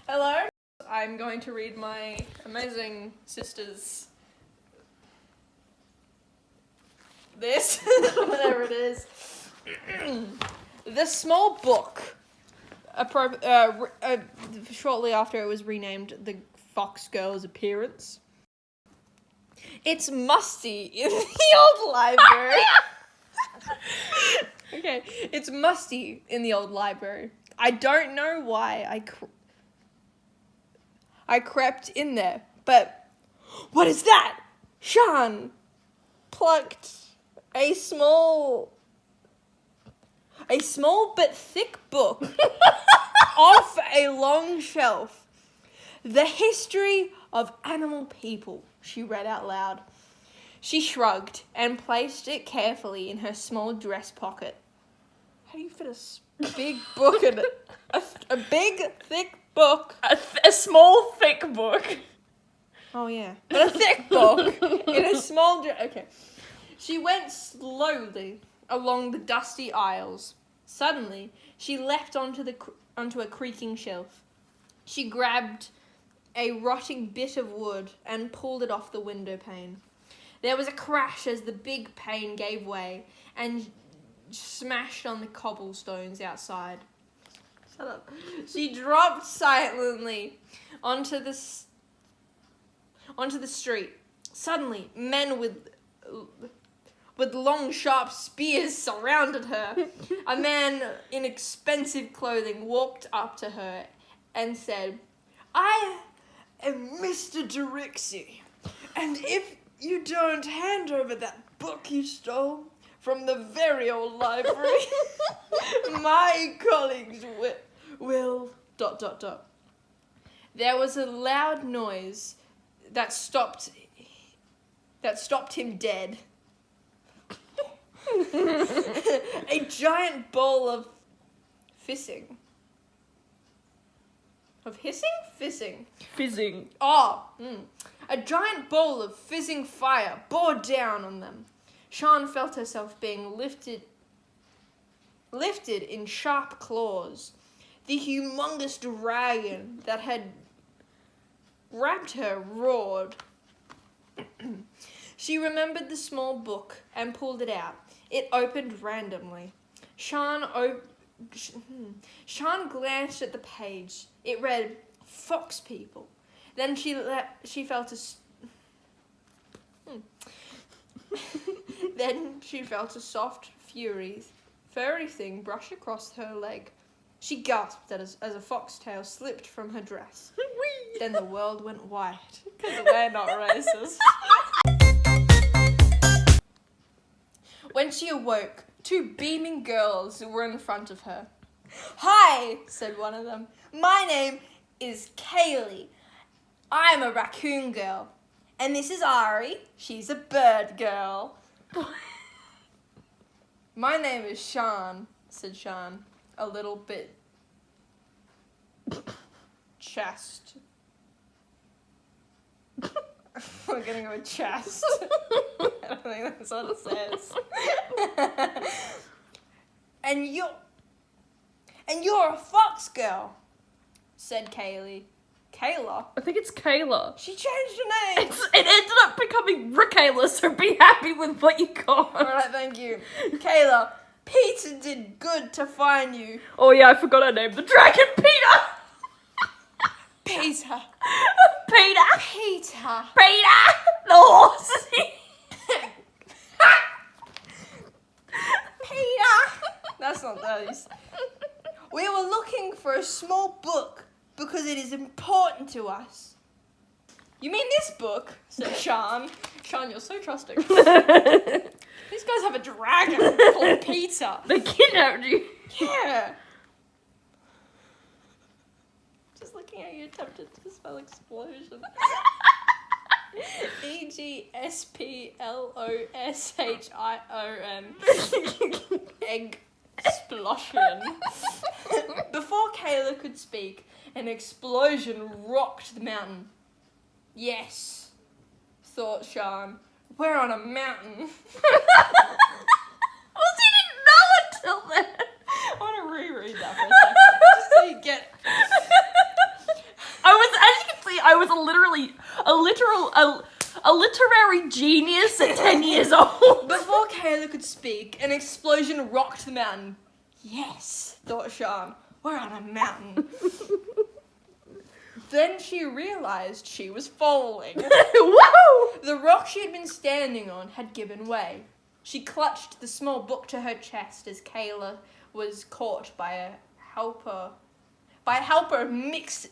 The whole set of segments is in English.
Hello, I'm going to read my amazing sister's whatever it is. The Small Book. Shortly after it was renamed The Fox Girl's Appearance. It's musty in the old library. Okay, it's musty in the old library. I don't know why I crept in there, but what is that? Sean plucked a small but thick book off a long shelf. The History of Animal People, she read out loud. She shrugged and placed it carefully in her small dress pocket. How do you fit a big book in it? A big, thick book. A small, thick book. Oh, yeah. But a thick book in a small dress. Okay. She went slowly along the dusty aisles. Suddenly, she leapt onto a creaking shelf. She grabbed a rotting bit of wood and pulled it off the window pane. There was a crash as the big pane gave way and smashed on the cobblestones outside. Shut up. She dropped silently onto the street. Suddenly, men with long, sharp spears surrounded her. A man in expensive clothing walked up to her and said, "I am Mr. Dricsy, and if you don't hand over that book you stole from the very old library, my colleagues will... ... There was a loud noise that stopped him dead. A giant bowl of fizzing. Of hissing? Fizzing. Fizzing. A giant bowl of fizzing fire bore down on them. Sean felt herself being lifted in sharp claws. The humongous dragon that had grabbed her roared. She remembered the small book and pulled it out. It opened randomly. Sean glanced at the page. It read, "Fox People." Then she felt a soft, furry thing brush across her leg. She gasped as a foxtail slipped from her dress. Then the world went white. Because we're not racist. When she awoke, two beaming girls were in front of her. "Hi," said one of them. "My name is Kaylee. I'm a raccoon girl. And this is Ari. She's a bird girl." "My name is Sean," said Sean, a little bit chest. We're gonna go with chest. I don't think that's what it says. And you're a fox girl," said Kaylee. Kayla? I think it's Kayla. She changed her name. It ended up becoming Rickayla, so be happy with what you got. Alright, thank you. Kayla, Peter did good to find you. Oh yeah, I forgot her name. The dragon Peter! Peter. Peter! Peter. Peter! The horse! Peter. That's not those. "We were looking for a small book because it is important to us." "You mean this book?" said Sean. Sean, you're so trusting. These guys have a dragon called Peter. They kidnapped you. Yeah. Just looking at you attempted to spell explosion. EGSPLOSHION. Egg explosion. Before Kayla could speak, an explosion rocked the mountain. "Yes," thought Sean. "We're on a mountain." Well, she didn't know until then. I want to reread that for a second, just so you get apparently a literary genius at 10 years old. Before Kayla could speak, an explosion rocked the mountain. Yes, thought Sean, we're on a mountain. Then she realized she was falling. Whoa! The rock she had been standing on had given way. She clutched the small book to her chest as Kayla was caught by a helper. Mr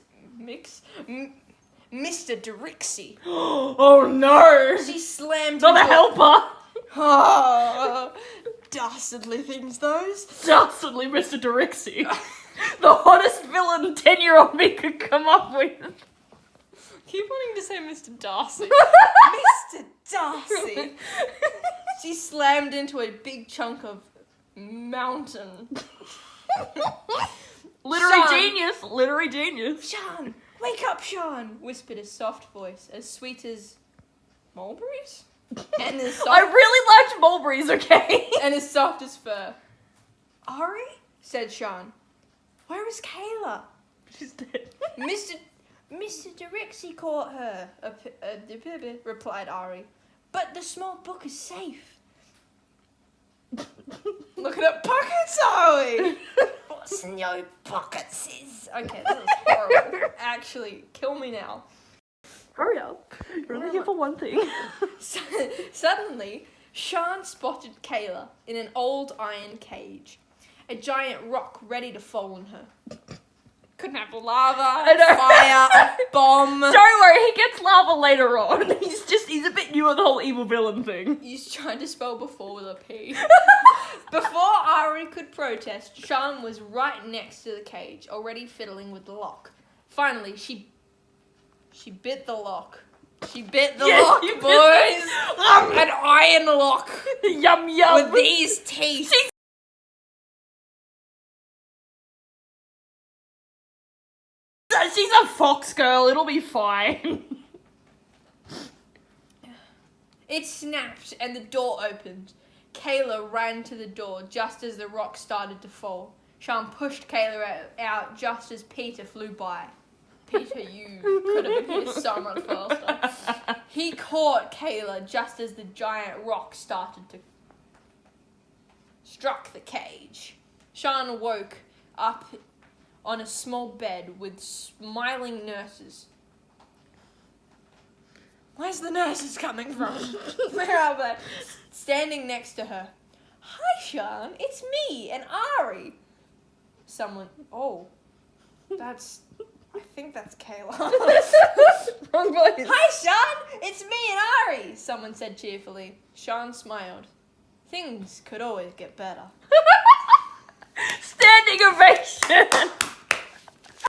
Dricsy. Oh no! She slammed Not a into helper! Oh, dastardly things those. Dastardly Mr. Dricsy. The hottest villain 10-year-old me could come up with. Keep wanting to say Mr. Darcy. Mr. Darcy. She slammed into a big chunk of mountain. Literary genius. Sean, wake up, Sean, whispered a soft voice, as sweet as mulberries? And as soft, I really liked mulberries, okay? and as soft as fur. Ari? Said Sean. Where is Kayla? She's dead. Mr. Dricsy caught her, replied Ari. But the small book is safe. Look at her pockets, Ari! What's in your pockets, sis? Okay, that was horrible. Actually, kill me now. Hurry up. You're only here for one thing. Suddenly, Sean spotted Kayla in an old iron cage. A giant rock ready to fall on her. Couldn't have lava, fire, a bomb. Don't worry, he gets lava later on. He's a bit new at the whole evil villain thing. He's trying to spell before with a P. Before Ari could protest, Sean was right next to the cage, already fiddling with the lock. Finally, she bit the lock. She bit the lock, boys! An iron lock! Yum yum! With these teeth! She's a fox girl, it'll be fine. It snapped and the door opened. Kayla ran to the door just as the rock started to fall. Sean pushed Kayla out just as Peter flew by. Peter, you could have been here so much faster. He caught Kayla just as the giant rock started to struck the cage. Sean woke up on a small bed with smiling nurses. Where's the nurses coming from? Where are they? Standing next to her. Hi, Sean. It's me and Ari. Someone. Oh, I think that's Kayla. Wrong voice. Hi, Sean. It's me and Ari. Someone said cheerfully. Sean smiled. Things could always get better. Standing ovation.